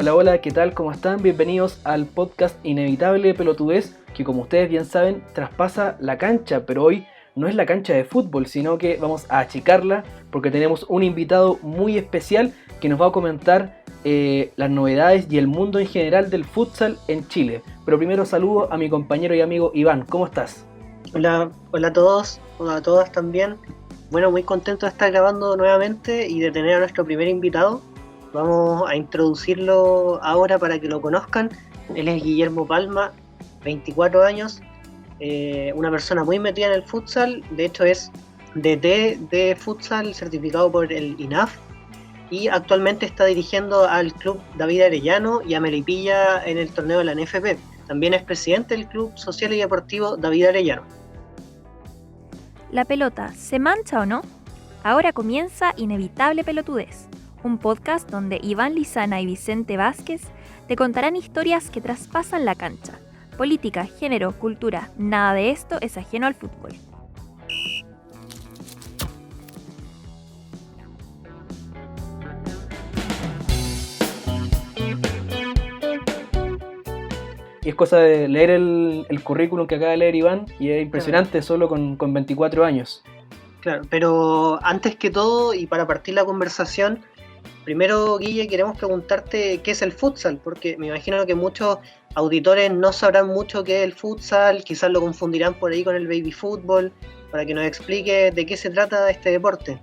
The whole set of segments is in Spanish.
Hola, hola, ¿qué tal? ¿Cómo están? Bienvenidos al podcast Inevitable Pelotudez, que como ustedes bien saben, traspasa la cancha, pero hoy no es la cancha de fútbol, sino que vamos a achicarla porque tenemos un invitado muy especial que nos va a comentar las novedades y el mundo en general del futsal en Chile. Pero primero saludo a mi compañero y amigo Iván, ¿cómo estás? Hola, hola a todos, hola a todas también. Bueno, muy contento de estar grabando nuevamente y de tener a nuestro primer invitado. Vamos a introducirlo ahora para que lo conozcan. Él es Guillermo Palma, 24 años, una persona muy metida en el futsal. De hecho es DT de futsal certificado por el INAF y actualmente está dirigiendo al club David Arellano y a Melipilla en el torneo de la NFP. También es presidente del Club Social y Deportivo David Arellano. ¿La pelota se mancha o no? Ahora comienza Inevitable Pelotudez, un podcast donde Iván Lizana y Vicente Vázquez te contarán historias que traspasan la cancha. Política, género, cultura, nada de esto es ajeno al fútbol. Y es cosa de leer el currículum que acaba de leer Iván y es impresionante solo con 24 años. Claro, pero antes que todo y para partir la conversación, primero Guille queremos preguntarte qué es el futsal, porque me imagino que muchos auditores no sabrán mucho qué es el futsal, quizás lo confundirán por ahí con el baby fútbol, para que nos explique de qué se trata este deporte.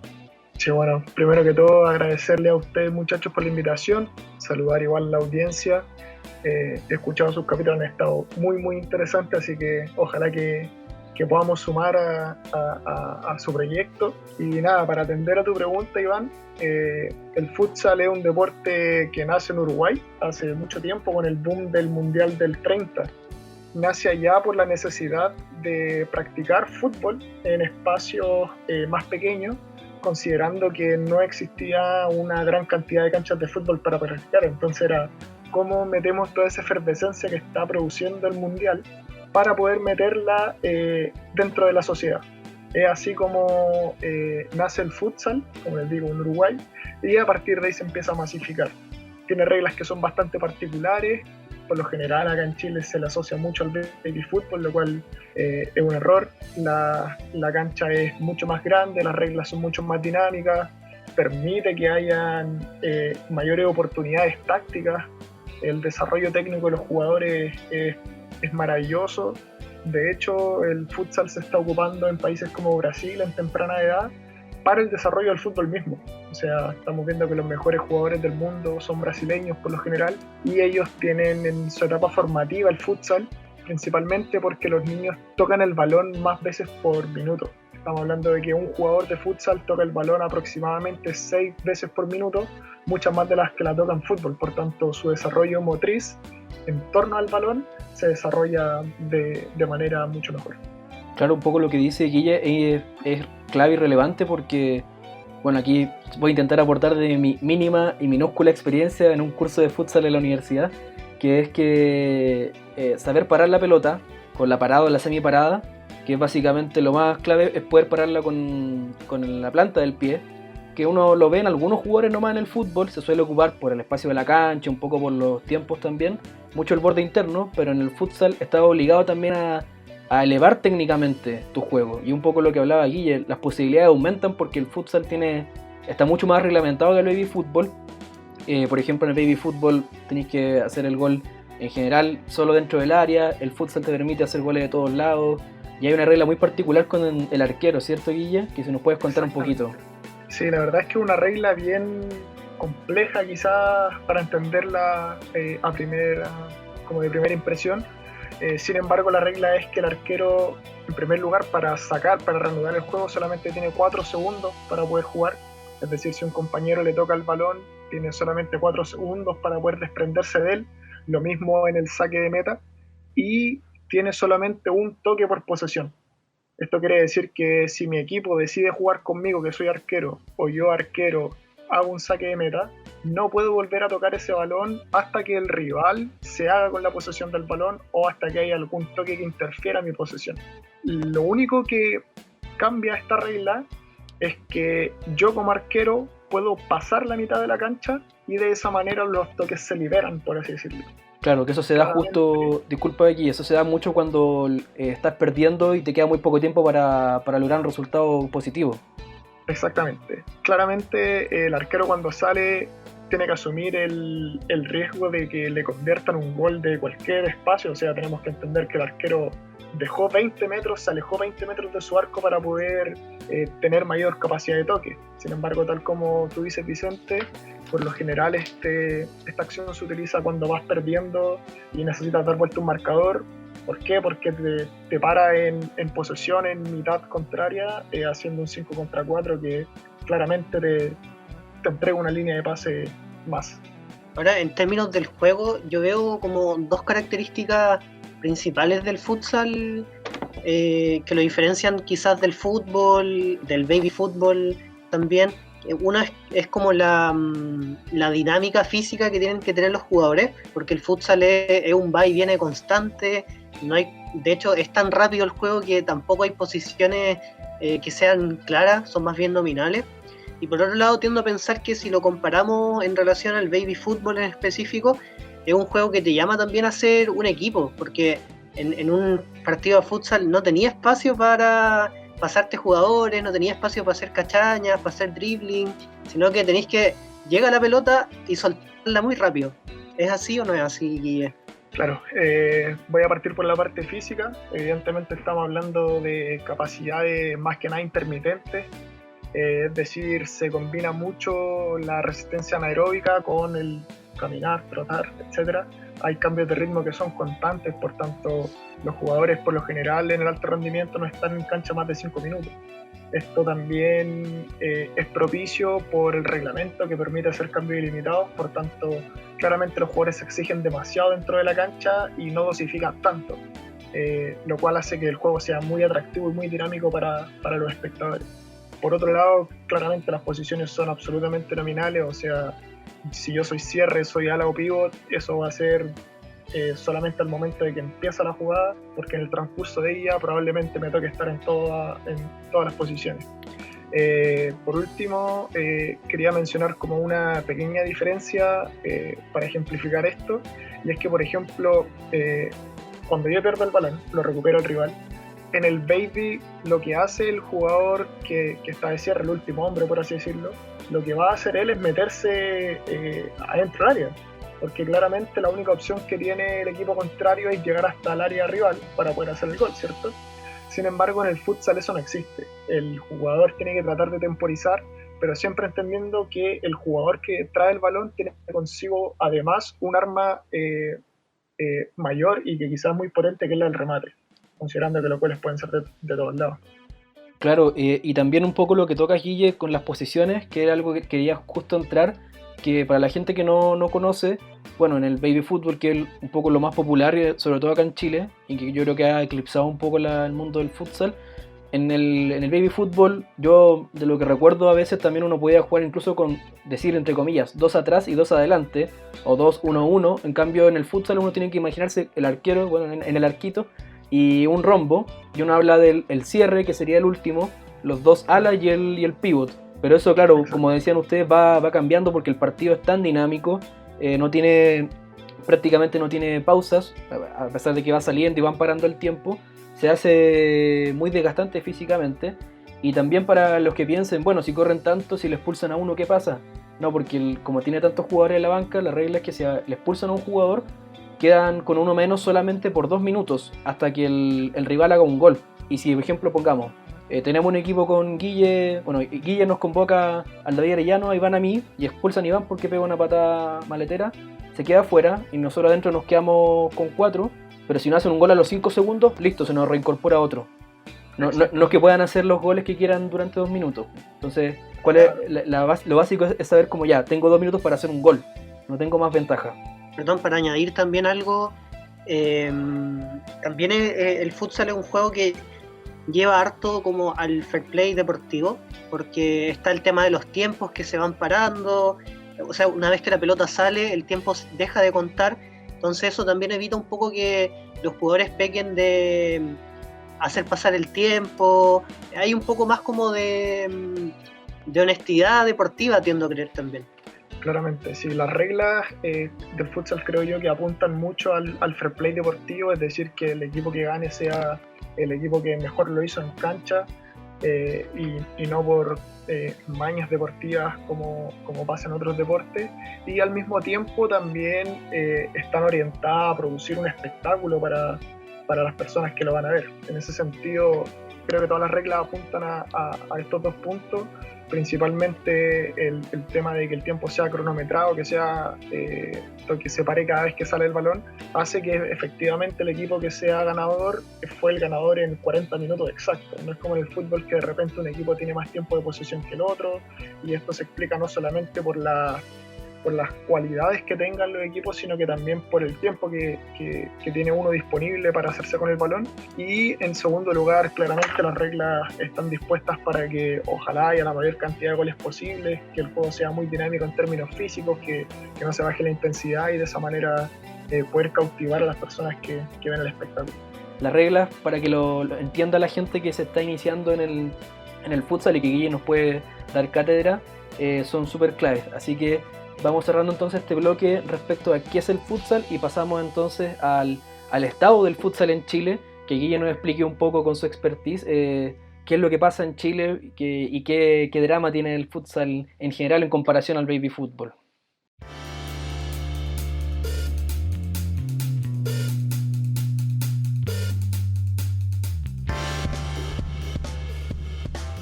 Sí, bueno, primero que todo agradecerle a ustedes muchachos por la invitación, saludar igual a la audiencia. He escuchado sus capítulos, han estado muy interesantes, así que ojalá que podamos sumar a su proyecto. Y nada, para atender a tu pregunta, Iván, el futsal es un deporte que nace en Uruguay hace mucho tiempo con el boom del Mundial del 30. Nace allá por la necesidad de practicar fútbol en espacios más pequeños, considerando que no existía una gran cantidad de canchas de fútbol para practicar. Entonces era cómo metemos toda esa efervescencia que está produciendo el Mundial para poder meterla dentro de la sociedad. Es así como nace el futsal, como les digo, en Uruguay, y a partir de ahí se empieza a masificar. Tiene reglas que son bastante particulares. Por lo general acá en Chile se le asocia mucho al baby fútbol, lo cual es un error. La cancha es mucho más grande, las reglas son mucho más dinámicas, permite que hayan mayores oportunidades tácticas. El desarrollo técnico de los jugadores es maravilloso. De hecho, el futsal se está ocupando en países como Brasil en temprana edad para el desarrollo del fútbol mismo. O sea, estamos viendo que los mejores jugadores del mundo son brasileños por lo general y ellos tienen en su etapa formativa el futsal, principalmente porque los niños tocan el balón más veces por minuto. Estamos hablando de que un jugador de futsal toca el balón aproximadamente 6 veces por minuto, muchas más de las que la tocan fútbol. Por tanto, su desarrollo motriz en torno al balón se desarrolla de manera mucho mejor. Claro, un poco lo que dice Guille es clave y relevante porque, bueno, aquí voy a intentar aportar de mi mínima y minúscula experiencia en un curso de futsal en la universidad, que es que saber parar la pelota con la parada o la semiparada, que es básicamente lo más clave, es poder pararla con la planta del pie, que uno lo ve en algunos jugadores nomás en el fútbol, se suele ocupar por el espacio de la cancha, un poco por los tiempos también, mucho el borde interno, pero en el futsal está obligado también a elevar técnicamente tu juego. Y un poco lo que hablaba Guille, las posibilidades aumentan porque el futsal está mucho más reglamentado que el baby fútbol. Por ejemplo, en el baby fútbol tenéis que hacer el gol en general solo dentro del área, el futsal te permite hacer goles de todos lados, y hay una regla muy particular con el arquero, ¿cierto, Guille? Que si nos puedes contar un poquito. Sí, la verdad es que es una regla bien compleja quizás para entenderla como de primera impresión. Sin embargo, la regla es que el arquero, en primer lugar, para reanudar el juego, solamente tiene 4 segundos para poder jugar. Es decir, si un compañero le toca el balón, tiene solamente 4 segundos para poder desprenderse de él. Lo mismo en el saque de meta. Y tiene solamente un toque por posesión. Esto quiere decir que si mi equipo decide jugar conmigo, que soy arquero, o yo arquero hago un saque de meta, no puedo volver a tocar ese balón hasta que el rival se haga con la posesión del balón o hasta que haya algún toque que interfiera en mi posesión. Lo único que cambia esta regla es que yo como arquero puedo pasar la mitad de la cancha y de esa manera los toques se liberan, por así decirlo. Claro, que eso se da justo, disculpa aquí, eso se da mucho cuando estás perdiendo y te queda muy poco tiempo para lograr un resultado positivo. Exactamente. Claramente el arquero cuando sale tiene que asumir el riesgo de que le conviertan un gol de cualquier espacio, o sea, tenemos que entender que el arquero dejó 20 metros, se alejó 20 metros de su arco para poder tener mayor capacidad de toque. Sin embargo, tal como tú dices, Vicente, por lo general esta acción se utiliza cuando vas perdiendo y necesitas dar vuelta un marcador. ¿Por qué? Porque te para en posesión en mitad contraria, haciendo un 5 contra 4 que claramente te entrega una línea de pase más. Ahora, en términos del juego, yo veo como dos características principales del futsal que lo diferencian quizás del fútbol, del baby fútbol también. Una es como la dinámica física que tienen que tener los jugadores, porque el futsal es un va y viene constante. De hecho, es tan rápido el juego que tampoco hay posiciones que sean claras, son más bien nominales. Y por otro lado, tiendo a pensar que si lo comparamos en relación al baby fútbol en específico, es un juego que te llama también a ser un equipo, porque en un partido de futsal no tenía espacio para pasarte jugadores, no tenía espacio para hacer cachañas, para hacer dribbling, sino que tenéis que llegar a la pelota y soltarla muy rápido. ¿Es así o no es así, Guille? Claro, voy a partir por la parte física. Evidentemente estamos hablando de capacidades más que nada intermitentes, es decir, se combina mucho la resistencia anaeróbica con el caminar, trotar, etc. Hay cambios de ritmo que son constantes, por tanto los jugadores por lo general en el alto rendimiento no están en cancha más de 5 minutos. Esto también es propicio por el reglamento que permite hacer cambios ilimitados, por tanto claramente los jugadores se exigen demasiado dentro de la cancha y no dosifican tanto, lo cual hace que el juego sea muy atractivo y muy dinámico para los espectadores. Por otro lado, claramente las posiciones son absolutamente nominales, o sea, si yo soy cierre, soy ala o pivot, eso va a ser solamente al momento de que empieza la jugada, porque en el transcurso de ella probablemente me toque estar en todas las posiciones. Por último, quería mencionar como una pequeña diferencia para ejemplificar esto, y es que, por ejemplo, cuando yo pierdo el balón, lo recupera el rival. En el baby, lo que hace el jugador que está de cierre, el último hombre, por así decirlo, lo que va a hacer él es meterse adentro del área, porque claramente la única opción que tiene el equipo contrario es llegar hasta el área rival para poder hacer el gol, ¿cierto? Sin embargo, en el futsal eso no existe. El jugador tiene que tratar de temporizar, pero siempre entendiendo que el jugador que trae el balón tiene consigo además un arma mayor y que quizás muy potente, que es la del remate, considerando que los goles pueden ser de todos lados. Claro, y también un poco lo que toca Guille con las posiciones, que era algo que quería justo entrar, que para la gente que no conoce, bueno, en el baby fútbol, que es un poco lo más popular, sobre todo acá en Chile, y que yo creo que ha eclipsado un poco el mundo del futsal, en el baby fútbol, yo de lo que recuerdo a veces también uno podía jugar incluso con, decir entre comillas, 2 atrás y 2 adelante, o 2-1-1, en cambio en el futsal uno tiene que imaginarse el arquero, bueno, en el arquito, y un rombo, y uno habla del cierre, que sería el último, los 2 alas y el pivot. Pero eso, claro, como decían ustedes, va cambiando porque el partido es tan dinámico, prácticamente no tiene pausas, a pesar de que va saliendo y van parando el tiempo, se hace muy desgastante físicamente. Y también para los que piensen, bueno, si corren tanto, si le expulsan a uno, ¿qué pasa? No, porque como tiene tantos jugadores en la banca, la regla es que si le expulsan a un jugador, quedan con uno menos solamente por 2 minutos hasta que el rival haga un gol. Y si, por ejemplo, pongamos, tenemos un equipo con Guille, bueno, Guille nos convoca al David Arellano, a Iván, a mí, y expulsan a Iván porque pega una patada maletera, se queda afuera y nosotros adentro nos quedamos con 4, pero si no hacen un gol a los 5 segundos, listo, se nos reincorpora otro. No es que puedan hacer los goles que quieran durante 2 minutos. Entonces, lo básico es saber como ya, tengo 2 minutos para hacer un gol, no tengo más ventaja. Perdón, para añadir también algo, también el futsal es un juego que lleva harto como al fair play deportivo, porque está el tema de los tiempos que se van parando, o sea, una vez que la pelota sale, el tiempo deja de contar, entonces eso también evita un poco que los jugadores pequen de hacer pasar el tiempo, hay un poco más como de honestidad deportiva, tiendo a creer también. Claramente, sí, las reglas del futsal creo yo que apuntan mucho al fair play deportivo, es decir, que el equipo que gane sea el equipo que mejor lo hizo en cancha, y no por mañas deportivas como pasa en otros deportes, y al mismo tiempo también están orientadas a producir un espectáculo para las personas que lo van a ver. En ese sentido, creo que todas las reglas apuntan a estos dos puntos, principalmente el tema de que el tiempo sea cronometrado, que sea que se pare cada vez que sale el balón, hace que efectivamente el equipo que sea ganador fue el ganador en 40 minutos exactos. No es como en el fútbol que de repente un equipo tiene más tiempo de posesión que el otro, y esto se explica no solamente por las cualidades que tengan los equipos, sino que también por el tiempo que tiene uno disponible para hacerse con el balón. Y en segundo lugar, claramente las reglas están dispuestas para que ojalá haya la mayor cantidad de goles posibles, que el juego sea muy dinámico en términos físicos, que no se baje la intensidad, y de esa manera poder cautivar a las personas que ven el espectáculo. Las reglas, para que lo entienda la gente que se está iniciando en el futsal y que Guille nos puede dar cátedra, son súper claves. Así que vamos cerrando entonces este bloque respecto a qué es el futsal y pasamos entonces al estado del futsal en Chile, que Guille nos explique un poco con su expertise qué es lo que pasa en Chile y qué drama tiene el futsal en general en comparación al baby fútbol.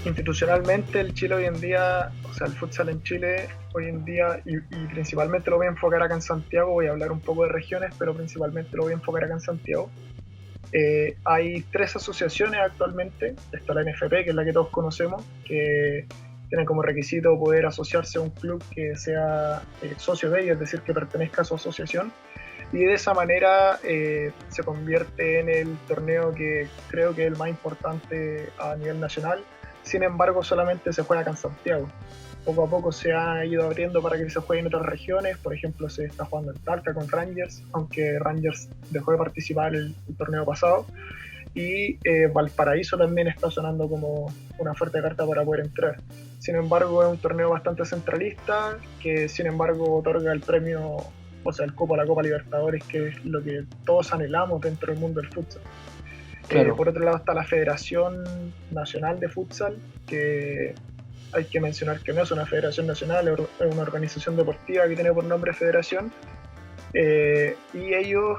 Institucionalmente el Chile hoy en día, o sea, el futsal en Chile hoy en día, y principalmente lo voy a enfocar acá en Santiago, voy a hablar un poco de regiones, pero principalmente lo voy a enfocar acá en Santiago. Hay 3 asociaciones actualmente. Está la NFP, que es la que todos conocemos, que tiene como requisito poder asociarse a un club que sea socio de ella, es decir, que pertenezca a su asociación, y de esa manera se convierte en el torneo que creo que es el más importante a nivel nacional. Sin embargo, solamente se juega acá en Santiago. Poco a poco se ha ido abriendo para que se juegue en otras regiones. Por ejemplo, se está jugando en Talca con Rangers, aunque Rangers dejó de participar el torneo pasado. Y Valparaíso también está sonando como una fuerte carta para poder entrar. Sin embargo, es un torneo bastante centralista, que sin embargo otorga el premio, o sea, el cupo a la Copa Libertadores, que es lo que todos anhelamos dentro del mundo del futsal. Claro. Por otro lado está la Federación Nacional de Futsal, que hay que mencionar que no es una federación nacional, es una organización deportiva que tiene por nombre federación, y ellos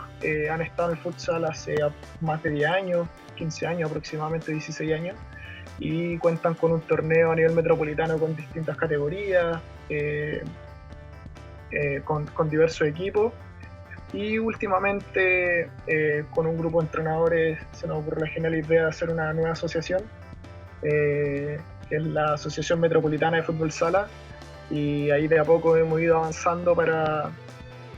han estado en el futsal hace más de 10 años, 15 años aproximadamente, 16 años, y cuentan con un torneo a nivel metropolitano con distintas categorías, con diversos equipos. Y últimamente con un grupo de entrenadores se nos ocurrió la genial idea de hacer una nueva asociación, que es la Asociación Metropolitana de Fútbol Sala, y ahí de a poco hemos ido avanzando para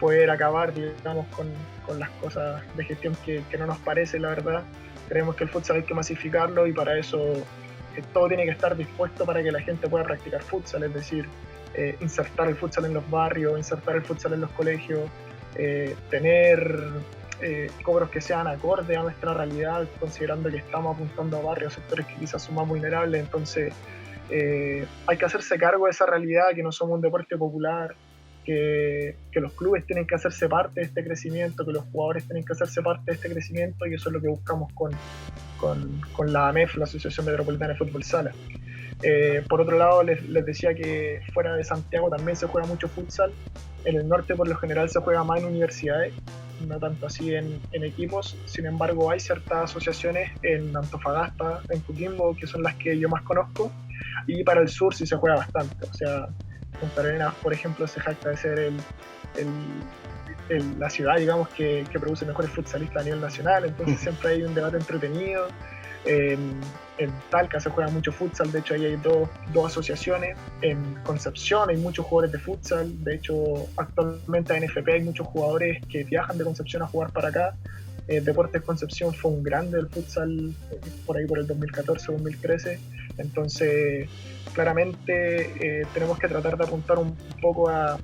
poder acabar, digamos, con las cosas de gestión que no nos parece, la verdad. Creemos que el futsal hay que masificarlo, y para eso todo tiene que estar dispuesto para que la gente pueda practicar futsal, es decir, insertar el futsal en los barrios, insertar el futsal en los colegios, tener cobros que sean acordes a nuestra realidad, considerando que estamos apuntando a barrios, sectores que quizás son más vulnerables. Entonces hay que hacerse cargo de esa realidad, que no somos un deporte popular, que los clubes tienen que hacerse parte de este crecimiento, que los jugadores tienen que hacerse parte de este crecimiento, y eso es lo que buscamos con la AMEF, la Asociación Metropolitana de Fútbol Sala. Por otro lado, les decía que fuera de Santiago también se juega mucho futsal. En el norte por lo general se juega más en universidades, no tanto así en equipos. Sin embargo, hay ciertas asociaciones en Antofagasta, en Coquimbo, que son las que yo más conozco, y para el sur sí se juega bastante. O sea, Punta Arenas, por ejemplo, se jacta de ser la ciudad, digamos, que produce mejores futsalistas a nivel nacional. Entonces siempre hay un debate entretenido. En Talca se juega mucho futsal, de hecho ahí hay dos asociaciones. En Concepción hay muchos jugadores de futsal, de hecho actualmente en NFP hay muchos jugadores que viajan de Concepción a jugar para acá. Deportes Concepción fue un grande del futsal por ahí por el 2014-2013, entonces claramente tenemos que tratar de apuntar un poco a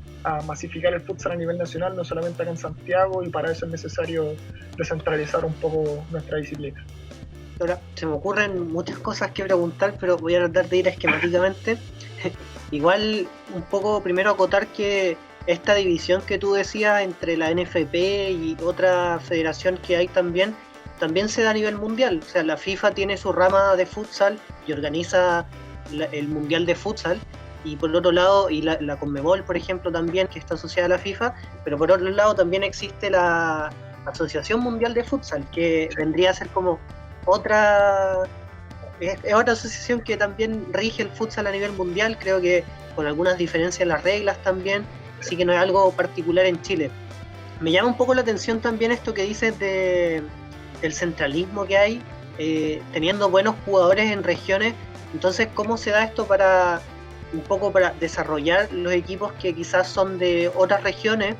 masificar el futsal a nivel nacional, no solamente acá en Santiago, y para eso es necesario descentralizar un poco nuestra disciplina. Ahora, se me ocurren muchas cosas que preguntar, pero voy a tratar de ir esquemáticamente. Igual un poco primero acotar que esta división que tú decías entre la NFP y otra federación que hay también se da a nivel mundial. O sea, la FIFA tiene su rama de futsal y organiza el mundial de futsal, y por otro lado, y la Conmebol, por ejemplo, también, que está asociada a la FIFA, pero por otro lado también existe la Asociación Mundial de Futsal, que vendría a ser como otra asociación que también rige el futsal a nivel mundial, creo que con algunas diferencias en las reglas también, así que no es algo particular en Chile. Me llama un poco la atención también esto que dices del centralismo que hay, teniendo buenos jugadores en regiones. Entonces, ¿cómo se da esto para desarrollar los equipos que quizás son de otras regiones,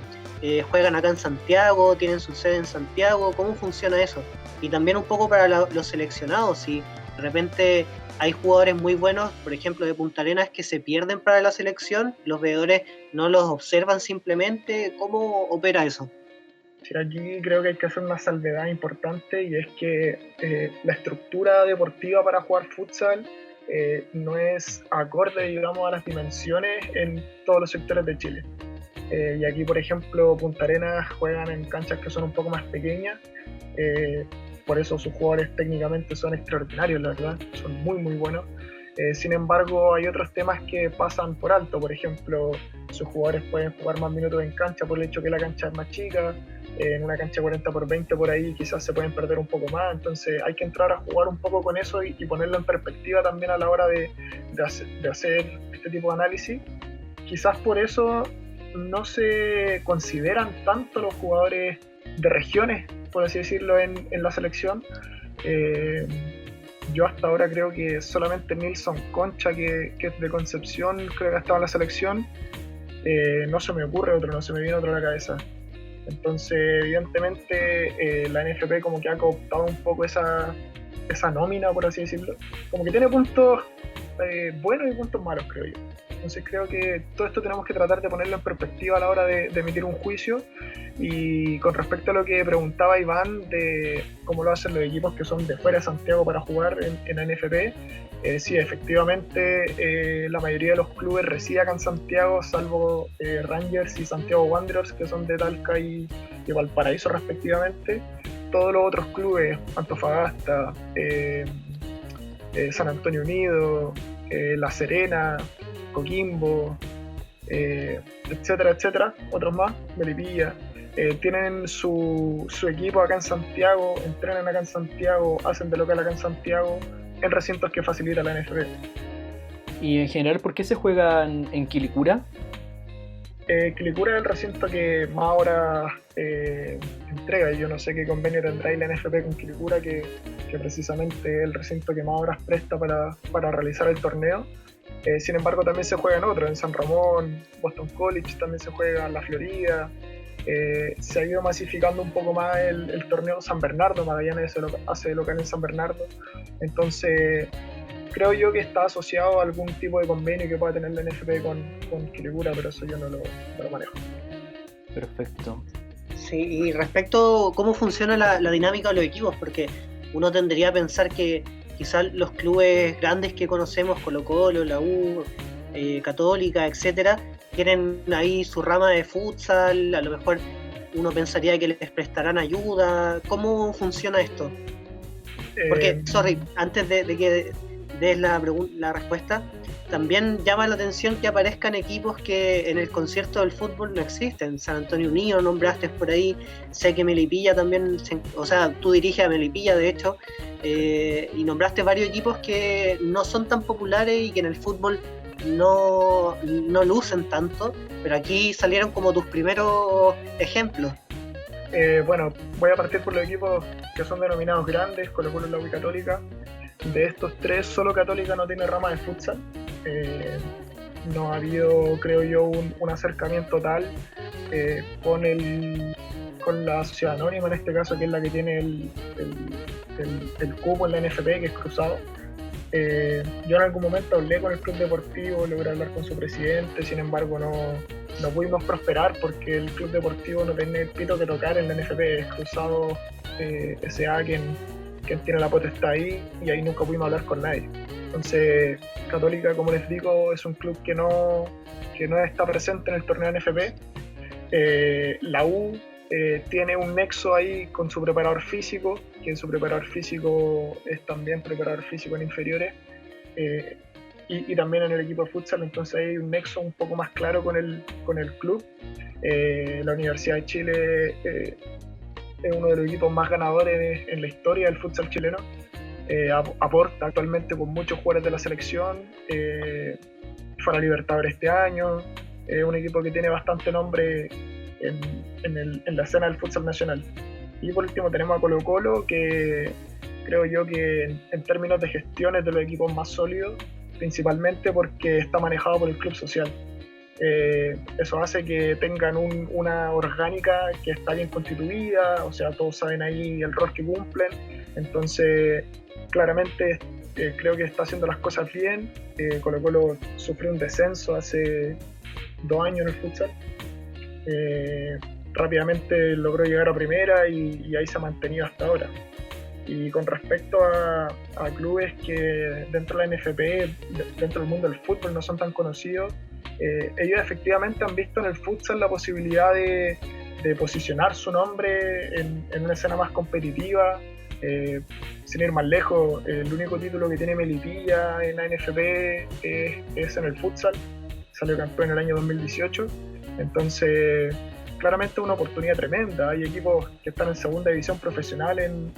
juegan acá en Santiago, tienen su sede en Santiago? ¿Cómo funciona eso? Y también un poco para los seleccionados, si de repente hay jugadores muy buenos, por ejemplo de Punta Arenas, que se pierden para la selección, los veedores no los observan simplemente. ¿Cómo opera eso? Sí, aquí creo que hay que hacer una salvedad importante, y es que la estructura deportiva para jugar futsal no es acorde, digamos, a las dimensiones en todos los sectores de Chile. Y aquí, por ejemplo, Punta Arenas juegan en canchas que son un poco más pequeñas, por eso sus jugadores técnicamente son extraordinarios, la verdad, son muy muy buenos. Sin embargo, hay otros temas que pasan por alto. Por ejemplo, sus jugadores pueden jugar más minutos en cancha por el hecho que la cancha es más chica. En una cancha 40x20 por ahí quizás se pueden perder un poco más. Entonces hay que entrar a jugar un poco con eso y ponerlo en perspectiva también a la hora de hacer este tipo de análisis. Quizás por eso no se consideran tanto los jugadores de regiones, por así decirlo, en la selección. Yo hasta ahora creo que solamente Nilson Concha, que es de Concepción, creo que ha estado en la selección. No se me ocurre otro, no se me viene otro a la cabeza. Entonces, evidentemente, la NFP como que ha cooptado un poco esa nómina, por así decirlo. Como que tiene puntos buenos y puntos malos, creo yo. Entonces creo que todo esto tenemos que tratar de ponerlo en perspectiva a la hora de emitir un juicio. Y con respecto a lo que preguntaba Iván de cómo lo hacen los equipos que son de fuera de Santiago para jugar en la NFP, sí, efectivamente la mayoría de los clubes reside acá en Santiago, salvo Rangers y Santiago Wanderers, que son de Talca y Valparaíso respectivamente. Todos los otros clubes, Antofagasta, San Antonio Unido, La Serena, Coquimbo, etcétera, etcétera, otros más, Melipilla, tienen su equipo acá en Santiago, entrenan acá en Santiago, hacen de local acá en Santiago, en recintos que facilita la NFP. Y en general, ¿por qué se juegan en Quilicura? Quilicura es el recinto que más ahora entrega, y yo no sé qué convenio tendrá ahí la NFP con Quilicura, que precisamente es el recinto que más horas presta para realizar el torneo. Sin embargo, también se juega en otros, en San Ramón, Boston College también se juega, en La Florida. Se ha ido masificando un poco más el torneo San Bernardo. Magallanes hace local en San Bernardo. Entonces, creo yo que está asociado a algún tipo de convenio que pueda tener la NFP con Quilicura, pero eso yo no lo manejo. Perfecto. Sí, y respecto a cómo funciona la dinámica de los equipos, porque uno tendría a pensar que quizás los clubes grandes que conocemos, Colo-Colo, la U, Católica, etcétera, tienen ahí su rama de futsal. A lo mejor uno pensaría que les prestarán ayuda. ¿Cómo funciona esto? Porque, antes de que des la respuesta, también llama la atención que aparezcan equipos que en el concierto del fútbol no existen. San Antonio Unido nombraste por ahí, sé que Melipilla también, o sea, tú diriges a Melipilla de hecho, y nombraste varios equipos que no son tan populares y que en el fútbol no lucen tanto, pero aquí salieron como tus primeros ejemplos. Bueno, voy a partir por los equipos que son denominados grandes, Colo-Colo, la U y Católica. De estos tres, solo Católica no tiene rama de futsal. No ha habido, creo yo, un acercamiento tal con la sociedad anónima, en este caso, que es la que tiene el cupo en la NFP, que es Cruzado. Yo en algún momento hablé con el club deportivo, logré hablar con su presidente, sin embargo no pudimos prosperar porque el club deportivo no tiene el pito que tocar en la NFP, es Cruzado S.A. quien tiene la potestad ahí, y ahí nunca pudimos hablar con nadie. Entonces, Católica, como les digo, es un club que no está presente en el torneo NFP. La U tiene un nexo ahí con su preparador físico, que su preparador físico es también preparador físico en inferiores, y también en el equipo de futsal, entonces hay un nexo un poco más claro con el club. La Universidad de Chile es uno de los equipos más ganadores en la historia del futsal chileno. Aporta actualmente con muchos jugadores de la selección, fue a la Libertadores este año, es un equipo que tiene bastante nombre en la escena del futsal nacional. Y por último tenemos a Colo Colo, que creo yo que en términos de gestión es de los equipos más sólidos, principalmente porque está manejado por el club social. Eso hace que tengan una orgánica que está bien constituida, o sea, todos saben ahí el rol que cumplen, entonces claramente creo que está haciendo las cosas bien. Colo Colo sufrió un descenso hace 2 años en el futsal, rápidamente logró llegar a primera y ahí se ha mantenido hasta ahora. Y con respecto a clubes que dentro de la NFP, dentro del mundo del fútbol no son tan conocidos, ellos efectivamente han visto en el futsal la posibilidad de posicionar su nombre en una escena más competitiva. Sin ir más lejos, el único título que tiene Melipilla en la NFP es en el futsal, salió campeón en el año 2018, entonces claramente una oportunidad tremenda. Hay equipos que están en segunda división profesional en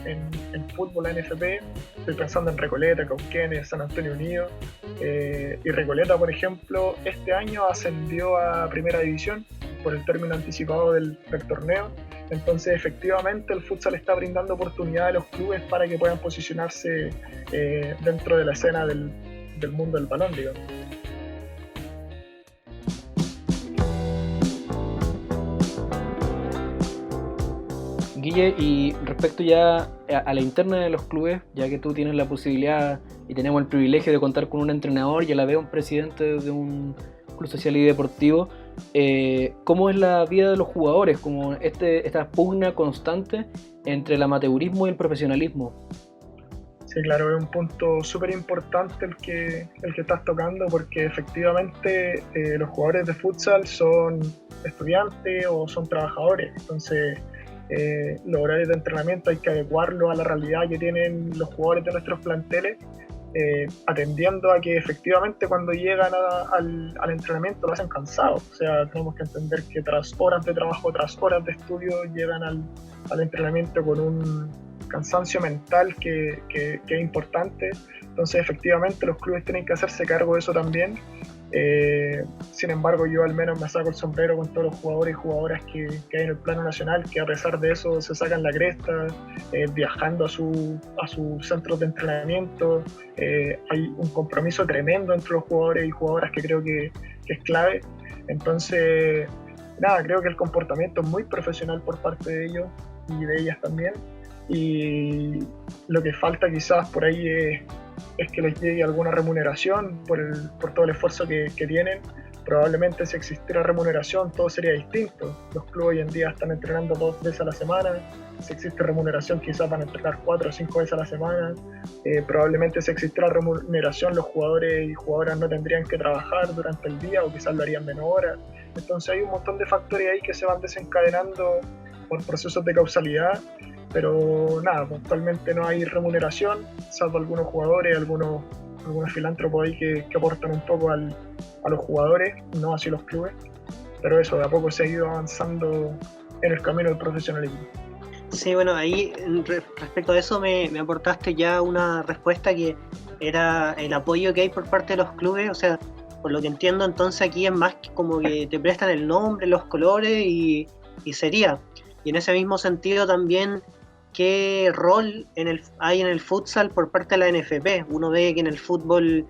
fútbol, la NFP. Estoy pensando en Recoleta, Cauquenes, San Antonio Unido. Y Recoleta, por ejemplo, este año ascendió a primera división por el término anticipado del torneo. Entonces, efectivamente, el futsal está brindando oportunidad a los clubes para que puedan posicionarse dentro de la escena del mundo del balón, digamos. Guille, y respecto ya a la interna de los clubes, ya que tú tienes la posibilidad y tenemos el privilegio de contar con un entrenador y a la vez un presidente de un club social y deportivo, ¿cómo es la vida de los jugadores? Como esta pugna constante entre el amateurismo y el profesionalismo. Sí, claro, es un punto súper importante el que estás tocando, porque efectivamente los jugadores de futsal son estudiantes o son trabajadores, entonces los horarios de entrenamiento hay que adecuarlos a la realidad que tienen los jugadores de nuestros planteles, atendiendo a que efectivamente cuando llegan al entrenamiento lo hacen cansados. O sea, tenemos que entender que tras horas de trabajo, tras horas de estudio, llegan al entrenamiento con un cansancio mental que es importante. Entonces efectivamente los clubes tienen que hacerse cargo de eso también. Sin embargo, yo al menos me saco el sombrero con todos los jugadores y jugadoras que hay en el plano nacional, que a pesar de eso se sacan la cresta, viajando a sus centros de entrenamiento. Hay un compromiso tremendo entre los jugadores y jugadoras que creo que es clave. Entonces, nada, creo que el comportamiento es muy profesional por parte de ellos y de ellas también. Y lo que falta quizás por ahí es que les llegue alguna remuneración por todo el esfuerzo que tienen. Probablemente si existiera remuneración todo sería distinto. Los clubes hoy en día están entrenando 2 veces a la semana. Si existe remuneración quizás van a entrenar 4 o 5 veces a la semana. Probablemente si existiera remuneración los jugadores y jugadoras no tendrían que trabajar durante el día o quizás lo harían menos horas. Entonces hay un montón de factores ahí que se van desencadenando por procesos de causalidad. Pero nada, actualmente no hay remuneración, salvo algunos jugadores, algunos filántropos ahí que aportan un poco a los jugadores, no así los clubes. Pero eso, de a poco se ha ido avanzando en el camino del profesionalismo. Sí, bueno, ahí respecto a eso me aportaste ya una respuesta que era el apoyo que hay por parte de los clubes. O sea, por lo que entiendo, entonces aquí es más como que te prestan el nombre, los colores y sería. Y en ese mismo sentido también, ¿qué rol hay en el futsal por parte de la NFP? Uno ve que en el fútbol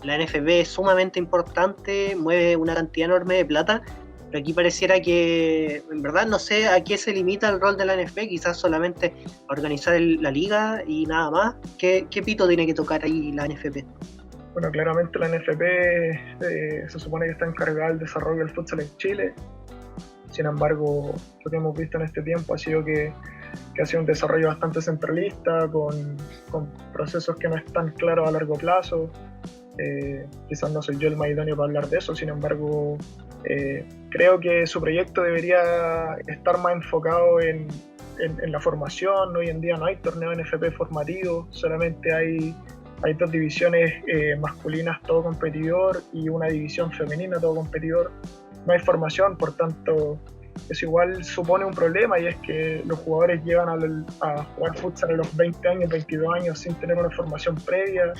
la NFP es sumamente importante, mueve una cantidad enorme de plata, pero aquí pareciera que, en verdad, no sé a qué se limita el rol de la NFP, quizás solamente organizar la liga y nada más. ¿Qué pito tiene que tocar ahí la NFP? Bueno, claramente la NFP se supone que está encargada del desarrollo del futsal en Chile. Sin embargo, lo que hemos visto en este tiempo ha sido que ha sido un desarrollo bastante centralista, con procesos que no están claros a largo plazo. Quizás no soy yo el más idóneo para hablar de eso, sin embargo, creo que su proyecto debería estar más enfocado en la formación. Hoy en día no hay torneo NFP formativo, solamente hay 2 divisiones masculinas todo competidor y una división femenina todo competidor. No hay formación, por tanto eso igual supone un problema, y es que los jugadores llegan a jugar futsal a los 20 años, 22 años sin tener una formación previa,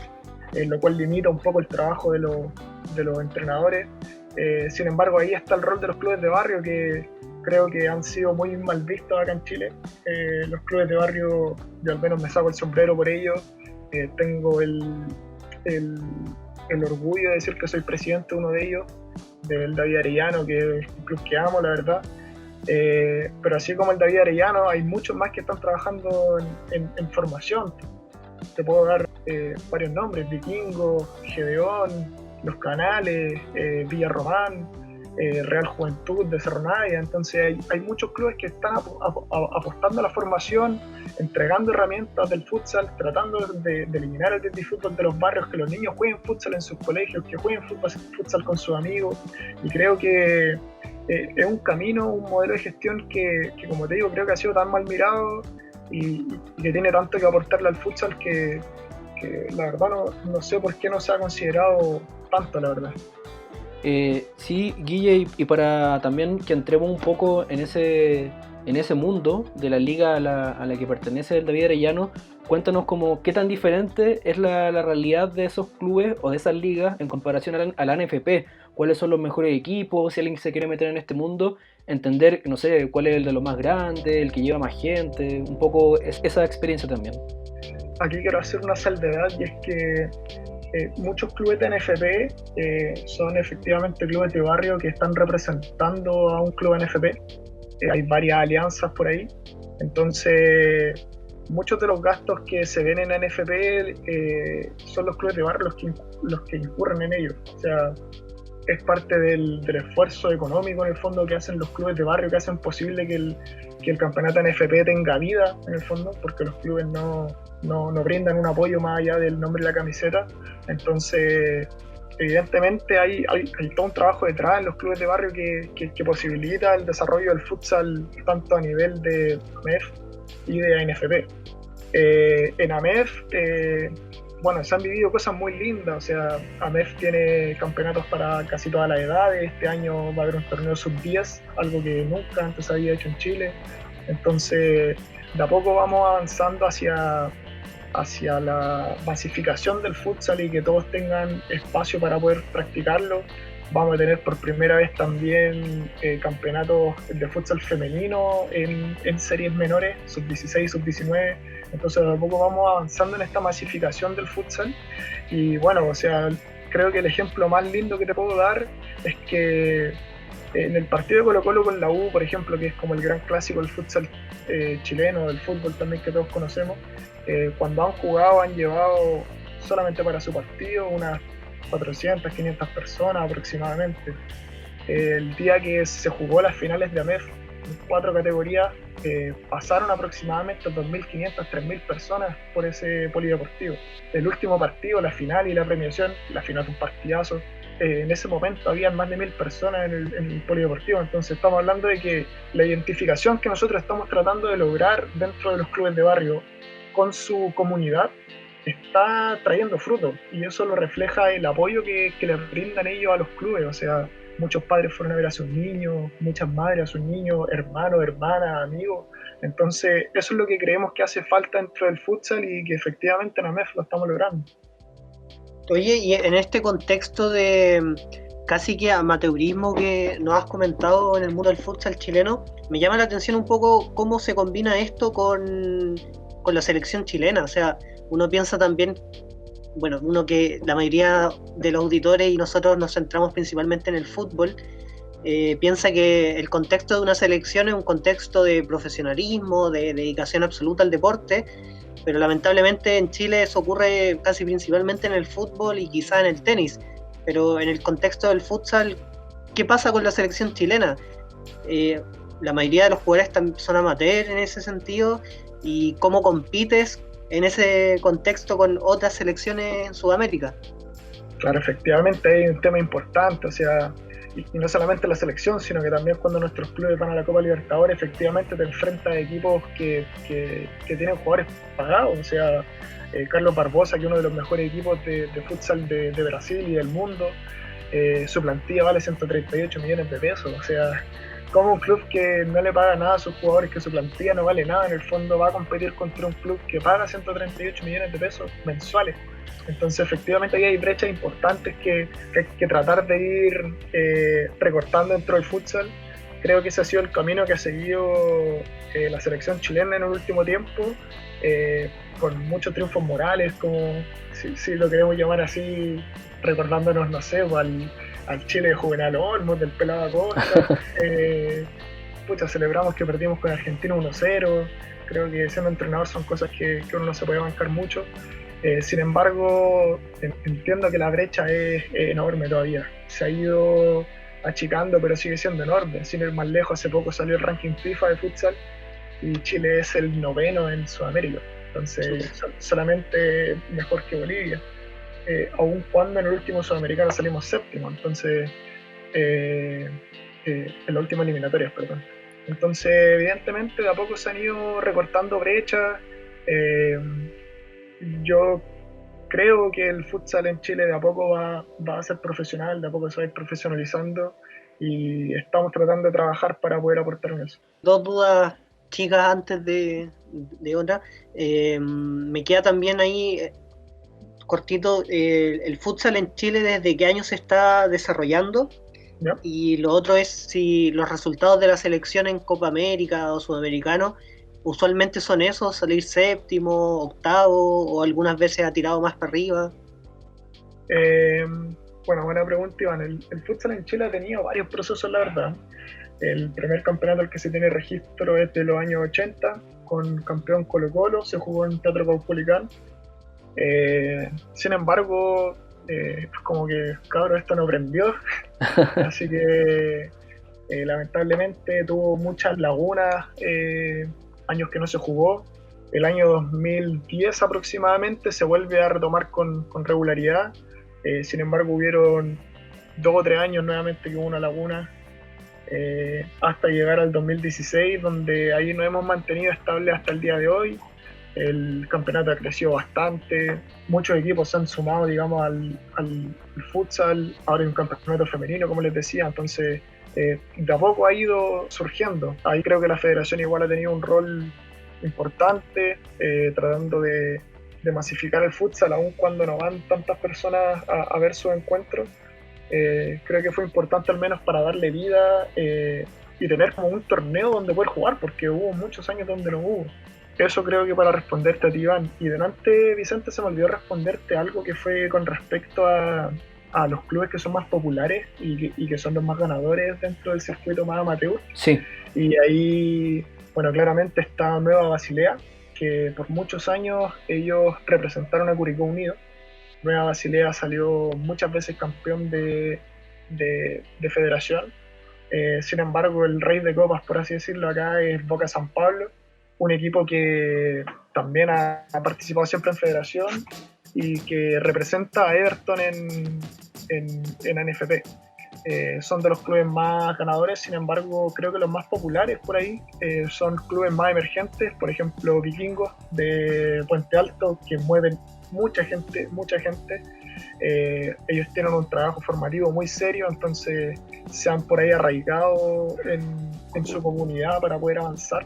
lo cual limita un poco el trabajo de los entrenadores. Sin embargo, ahí está el rol de los clubes de barrio, que creo que han sido muy mal vistos acá en Chile. Los clubes de barrio, yo al menos me saco el sombrero por ellos. Tengo el orgullo de decir que soy presidente de uno de ellos, del David Arellano, que es un club que amo, la verdad. Pero así como el David Arellano, hay muchos más que están trabajando en formación. Te puedo dar varios nombres: Vikingo, Gedeón, Los Canales, Villa Román, Real Juventud de Cerro Navia. Entonces hay muchos clubes que están apostando a la formación, entregando herramientas del futsal, tratando de eliminar el disfrute de los barrios, que los niños jueguen futsal en sus colegios, que jueguen futsal con sus amigos. Y creo que es un camino, un modelo de gestión que, como te digo, creo que ha sido tan mal mirado y que tiene tanto que aportarle al futsal que la verdad no sé por qué no se ha considerado tanto, la verdad. Sí, Guille, y para también que entremos un poco en ese mundo de la liga a la que pertenece el David Arellano, cuéntanos como qué tan diferente es la realidad de esos clubes o de esas ligas en comparación a la NFP. ¿Cuáles son los mejores equipos? Si alguien se quiere meter en este mundo, entender, no sé, cuál es el de los más grandes, el que lleva más gente, un poco esa experiencia también. Aquí quiero hacer una salvedad, y es que muchos clubes de NFP son efectivamente clubes de barrio que están representando a un club NFP. Hay varias alianzas por ahí. Entonces, muchos de los gastos que se ven en NFP son los clubes de barrio los que incurren en ellos. O sea, es parte del esfuerzo económico en el fondo que hacen los clubes de barrio, que hacen posible que el campeonato NFP tenga vida en el fondo, porque los clubes no brindan un apoyo más allá del nombre de la camiseta. Entonces, evidentemente hay todo un trabajo detrás en los clubes de barrio que posibilita el desarrollo del futsal tanto a nivel de AMEF y de ANFP. En AMEF, bueno, se han vivido cosas muy lindas. O sea, AMEF tiene campeonatos para casi todas las edades. Este año va a haber un torneo sub-10, algo que nunca antes había hecho en Chile. Entonces, de a poco vamos avanzando hacia la masificación del futsal y que todos tengan espacio para poder practicarlo. Vamos a tener por primera vez también campeonatos de futsal femenino en series menores, sub-16, sub-19. Entonces, de a poco vamos avanzando en esta masificación del futsal. Y bueno, o sea, creo que el ejemplo más lindo que te puedo dar es que en el partido de Colo-Colo con la U, por ejemplo, que es como el gran clásico del futsal chileno, del fútbol también que todos conocemos, cuando han jugado han llevado solamente para su partido unas 400, 500 personas aproximadamente. El día que se jugó las finales de AMEF, en 4 categorías, pasaron aproximadamente 2.500, 3.000 personas por ese polideportivo. El último partido, la final y la premiación, la final fue un partidazo. En ese momento habían más de 1.000 personas en el polideportivo. Entonces estamos hablando de que la identificación que nosotros estamos tratando de lograr dentro de los clubes de barrio con su comunidad está trayendo fruto, y eso lo refleja el apoyo que les brindan ellos a los clubes. O sea, muchos padres fueron a ver a sus niños, muchas madres a sus niños, hermanos, hermanas, amigos. Entonces eso es lo que creemos que hace falta dentro del futsal y que efectivamente en AMEF lo estamos logrando. Oye, y en este contexto de casi que amateurismo que nos has comentado en el mundo del futsal chileno, me llama la atención un poco cómo se combina esto con la selección chilena. O sea, uno piensa también, bueno, uno que la mayoría de los auditores y nosotros nos centramos principalmente en el fútbol, piensa que el contexto de una selección es un contexto de profesionalismo, de dedicación absoluta al deporte, pero lamentablemente en Chile eso ocurre casi principalmente en el fútbol y quizá en el tenis. Pero en el contexto del futsal, ¿qué pasa con la selección chilena? la mayoría de los jugadores son amateurs en ese sentido, y cómo compites en ese contexto con otras selecciones en Sudamérica. Claro, efectivamente hay un tema importante, o sea, y no solamente la selección, sino que también cuando nuestros clubes van a la Copa Libertadores, efectivamente te enfrentas a equipos que tienen jugadores pagados, o sea, Carlos Barbosa, que es uno de los mejores equipos de futsal de Brasil y del mundo, su plantilla vale 138 millones de pesos, o sea, como un club que no le paga nada a sus jugadores, que su plantilla no vale nada, en el fondo va a competir contra un club que paga 138 millones de pesos mensuales. Entonces, efectivamente, ahí hay brechas importantes que hay que tratar de ir recortando dentro del futsal. Creo que ese ha sido el camino que ha seguido la selección chilena en el último tiempo, con muchos triunfos morales, como si lo queremos llamar así, recordándonos, no sé, al Chile de Juvenal Olmos, del Pelado Acosta. Celebramos que perdimos con Argentina 1-0. Creo que siendo entrenador son cosas que uno no se puede bancar mucho. Sin embargo, entiendo que la brecha es enorme todavía. Se ha ido achicando, pero sigue siendo enorme. Sin ir más lejos, hace poco salió el ranking FIFA de futsal y Chile es el 9º en Sudamérica. Entonces, solamente mejor que Bolivia. Aun cuando en el último sudamericano salimos 7º, entonces en la última eliminatoria, perdón. Entonces, evidentemente, de a poco se han ido recortando brechas. Yo creo que el futsal en Chile de a poco va a ser profesional, de a poco se va a ir profesionalizando y estamos tratando de trabajar para poder aportar en eso. 2 dudas chicas antes de otra. Me queda también ahí cortito, el futsal en Chile, ¿desde qué año se está desarrollando? ¿Ya? Y lo otro es si los resultados de la selección en Copa América o Sudamericano usualmente son esos, salir 7º, 8º, o algunas veces ha tirado más para arriba. Buena pregunta, Iván. El futsal en Chile ha tenido varios procesos, la verdad. El primer campeonato al que se tiene registro es de los años 80, con campeón Colo-Colo, se jugó en Teatro Caupolicán. Sin embargo, como que cabrón, esto no prendió, así que lamentablemente tuvo muchas lagunas, años que no se jugó. El año 2010 aproximadamente se vuelve a retomar con regularidad. Sin embargo, hubieron 2 o 3 años nuevamente que hubo una laguna, hasta llegar al 2016, donde ahí nos hemos mantenido estable hasta el día de hoy. El campeonato ha crecido bastante, muchos equipos se han sumado, digamos, al futsal. Ahora hay un campeonato femenino, como les decía, entonces de a poco ha ido surgiendo. Ahí creo que la federación igual ha tenido un rol importante, tratando de masificar el futsal, aun cuando no van tantas personas a ver sus encuentros. Creo que fue importante al menos para darle vida y tener como un torneo donde poder jugar, porque hubo muchos años donde no hubo. Eso creo que para responderte a ti, Iván. Y delante, Vicente, se me olvidó responderte algo que fue con respecto a los clubes que son más populares y que son los más ganadores dentro del circuito más amateur. Sí. Y ahí, bueno, claramente está Nueva Basilea, que por muchos años ellos representaron a Curicó Unido. Nueva Basilea salió muchas veces campeón de federación. Sin embargo, el rey de copas, por así decirlo, acá es Boca San Pablo, un equipo que también ha participado siempre en federación y que representa a Everton en NFP. Son de los clubes más ganadores, sin embargo creo que los más populares por ahí son clubes más emergentes, por ejemplo Vikingos de Puente Alto, que mueven mucha gente. Ellos tienen un trabajo formativo muy serio, entonces se han por ahí arraigado en su comunidad para poder avanzar.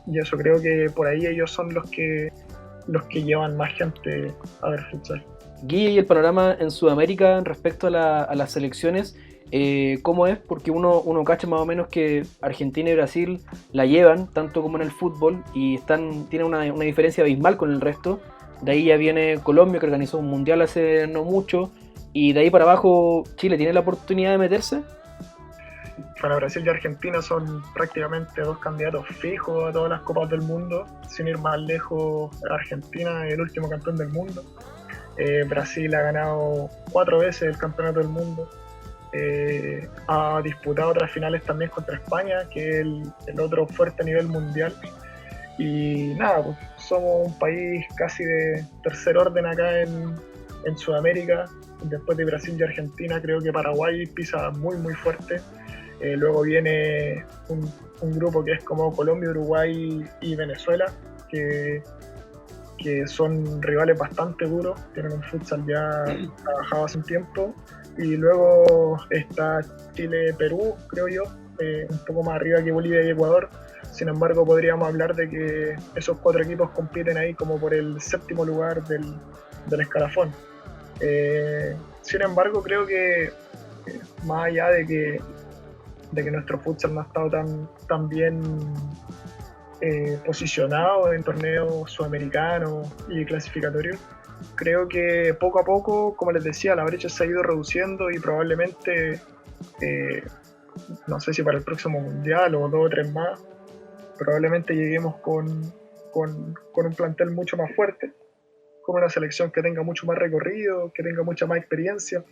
Y eso, creo que por ahí ellos son los que llevan más gente a ver futsal. Guille, y el panorama en Sudamérica respecto a las selecciones, ¿cómo es? Porque uno cacha más o menos que Argentina y Brasil la llevan, tanto como en el fútbol, y tienen una diferencia abismal con el resto. De ahí ya viene Colombia, que organizó un mundial hace no mucho, y de ahí para abajo Chile tiene la oportunidad de meterse. Para Brasil y Argentina son prácticamente 2 candidatos fijos a todas las copas del mundo. Sin ir más lejos, Argentina es el último campeón del mundo. Brasil ha ganado 4 veces el campeonato del mundo. ha disputado otras finales también contra España, que es el otro fuerte a nivel mundial. Y nada, pues somos un país casi de tercer orden acá en Sudamérica. Después de Brasil y Argentina, creo que Paraguay pisa muy muy fuerte. Luego viene un grupo que es como Colombia, Uruguay y Venezuela, que son rivales bastante duros, tienen un futsal ya trabajado hace un tiempo. Y luego está Chile-Perú, creo yo, un poco más arriba que Bolivia y Ecuador. Sin embargo, podríamos hablar de que esos 4 equipos compiten ahí como por el 7º lugar del escalafón. Sin embargo, creo que más allá de que nuestro futsal no ha estado tan bien posicionado en torneos sudamericanos y clasificatorios, creo que poco a poco, como les decía, la brecha se ha ido reduciendo y probablemente, no sé si para el próximo mundial o 2 o 3 más, probablemente lleguemos con un plantel mucho más fuerte, con una selección que tenga mucho más recorrido, que tenga mucha más experiencia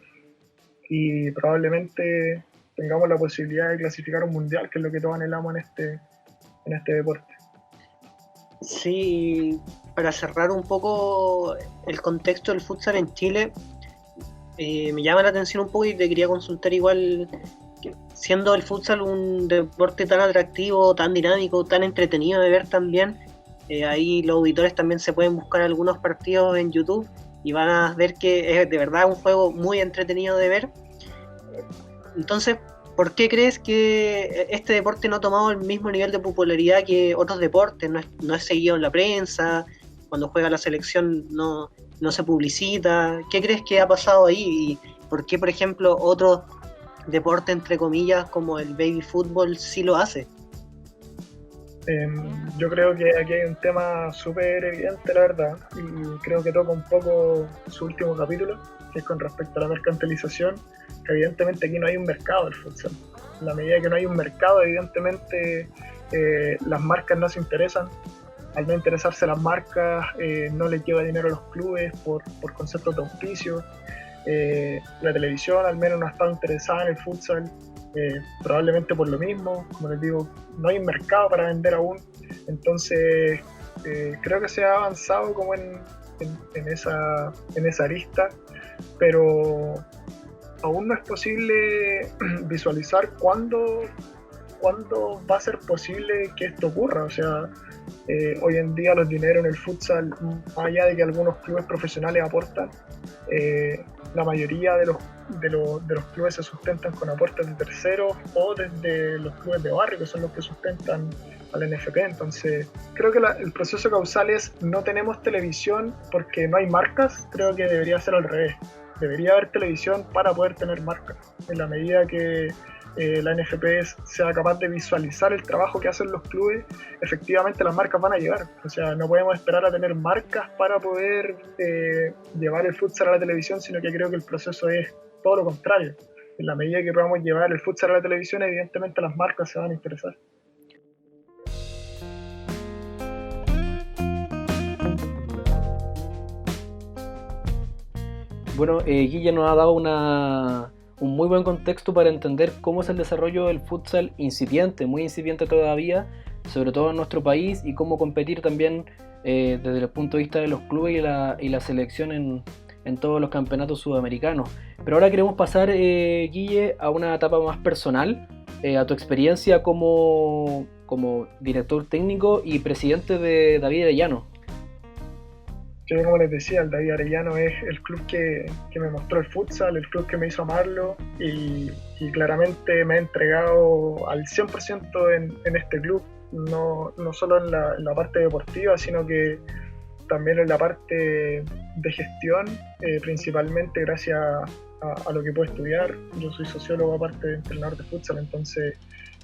y probablemente tengamos la posibilidad de clasificar un mundial, que es lo que todos anhelamos en este deporte. Sí, para cerrar un poco el contexto del futsal en Chile, me llama la atención un poco y te quería consultar igual, siendo el futsal un deporte tan atractivo, tan dinámico, tan entretenido de ver también, ahí los auditores también se pueden buscar algunos partidos en YouTube y van a ver que es de verdad un juego muy entretenido de ver. Entonces, ¿por qué crees que este deporte no ha tomado el mismo nivel de popularidad que otros deportes? No es seguido en la prensa, cuando juega la selección no se publicita. ¿Qué crees que ha pasado ahí? ¿Y por qué, por ejemplo, otros deportes, entre comillas, como el baby fútbol, sí lo hace? Yo creo que aquí hay un tema súper evidente, la verdad, y creo que toca un poco su último capítulo, que es con respecto a la mercantilización, que evidentemente aquí no hay un mercado del futsal. En la medida que no hay un mercado, evidentemente las marcas no se interesan. Al no interesarse las marcas, no les lleva dinero a los clubes por conceptos de auspicio. La televisión al menos no ha estado interesada en el futsal, probablemente por lo mismo. Como les digo, no hay un mercado para vender aún. Entonces creo que se ha avanzado como en esa arista, pero aún no es posible visualizar cuándo va a ser posible que esto ocurra. O sea, hoy en día los dineros en el futsal, más allá de que algunos clubes profesionales aportan, la mayoría de los clubes se sustentan con aportes de terceros o desde los clubes de barrio, que son los que sustentan al NFP. Entonces creo que el proceso causal es: no tenemos televisión porque no hay marcas. Creo que debería ser al revés. Debería haber televisión para poder tener marcas. En la medida que la NFP sea capaz de visualizar el trabajo que hacen los clubes, efectivamente las marcas van a llegar. O sea, no podemos esperar a tener marcas para poder llevar el futsal a la televisión, sino que creo que el proceso es todo lo contrario. En la medida que podamos llevar el futsal a la televisión, evidentemente las marcas se van a interesar. Bueno, Guille nos ha dado un muy buen contexto para entender cómo es el desarrollo del futsal incipiente, muy incipiente todavía, sobre todo en nuestro país, y cómo competir también desde el punto de vista de los clubes y la selección en todos los campeonatos sudamericanos. Pero ahora queremos pasar, Guille, a una etapa más personal, a tu experiencia como director técnico y presidente de David Arellano. Yo, como les decía, el David Arellano es el club que me mostró el futsal, el club que me hizo amarlo y claramente me ha entregado al 100% en este club, no solo en la parte deportiva, sino que también en la parte de gestión, principalmente gracias a lo que puedo estudiar. Yo soy sociólogo aparte de entrenador de futsal, entonces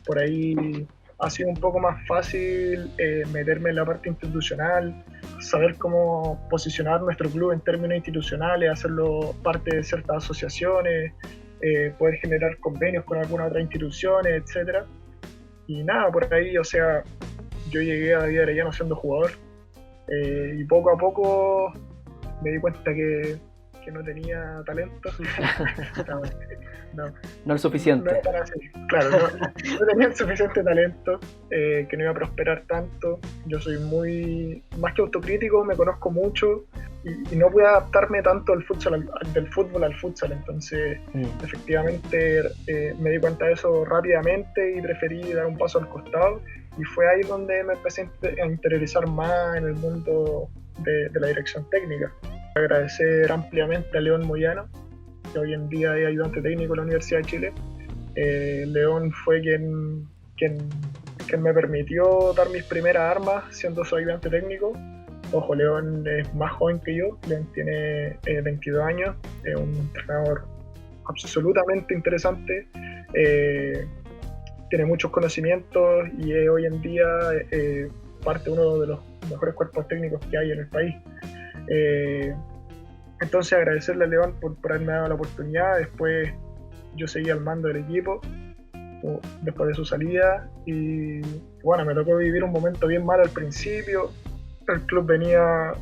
por ahí ha sido un poco más fácil meterme en la parte institucional, saber cómo posicionar nuestro club en términos institucionales, hacerlo parte de ciertas asociaciones, poder generar convenios con algunas otras instituciones, etc. Y nada, por ahí, o sea, yo llegué a David Arellano siendo jugador, y poco a poco me di cuenta que que no tenía talento. No es suficiente. No es tan así. Claro, no tenía el suficiente talento, que no iba a prosperar tanto. Yo soy más que autocrítico, me conozco mucho y no pude adaptarme tanto del fútbol al futsal. Entonces, efectivamente, me di cuenta de eso rápidamente y preferí dar un paso al costado. Y fue ahí donde me empecé a interiorizar más en el mundo de la dirección técnica. Agradecer ampliamente a León Moyano, que hoy en día es ayudante técnico de la Universidad de Chile. León fue quien me permitió dar mis primeras armas siendo su ayudante técnico. Ojo, León es más joven que yo, León tiene 22 años, es un entrenador absolutamente interesante, tiene muchos conocimientos y es hoy en día parte de uno de los mejores cuerpos técnicos que hay en el país. Entonces agradecerle a León por haberme dado la oportunidad. Después yo seguí al mando del equipo después de su salida y bueno, me tocó vivir un momento bien malo al principio. El club venía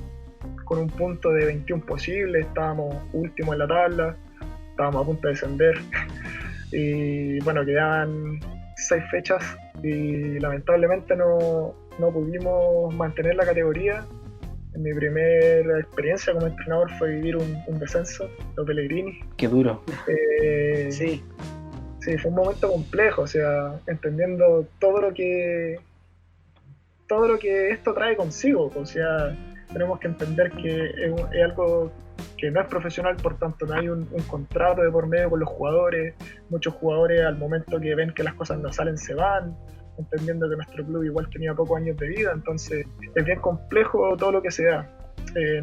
con un punto de 21 posible, estábamos últimos en la tabla, estábamos a punto de descender y bueno, quedaban 6 fechas y lamentablemente no pudimos mantener la categoría. Mi primera experiencia como entrenador fue vivir un descenso, los Pellegrini. Qué duro. Sí, fue un momento complejo, o sea, entendiendo todo lo que esto trae consigo. O sea, tenemos que entender que es algo que no es profesional, por tanto no hay un contrato de por medio con los jugadores. Muchos jugadores al momento que ven que las cosas no salen se van, entendiendo que nuestro club igual tenía pocos años de vida, entonces es bien complejo todo lo que se da.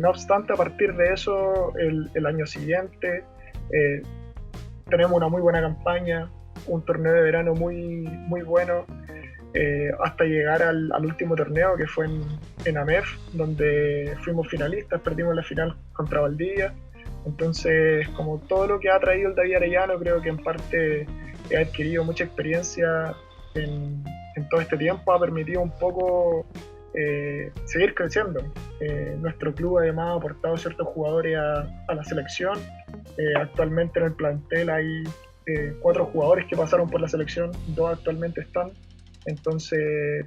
No obstante, a partir de eso, el año siguiente tenemos una muy buena campaña, un torneo de verano muy, muy bueno, hasta llegar al último torneo que fue en AMEF, donde fuimos finalistas, perdimos la final contra Valdivia. Entonces, como todo lo que ha traído el David Arellano, creo que en parte he adquirido mucha experiencia en todo este tiempo, ha permitido un poco seguir creciendo. Nuestro club además ha aportado ciertos jugadores a la selección. Actualmente en el plantel hay 4 jugadores que pasaron por la selección, 2 actualmente están. Entonces,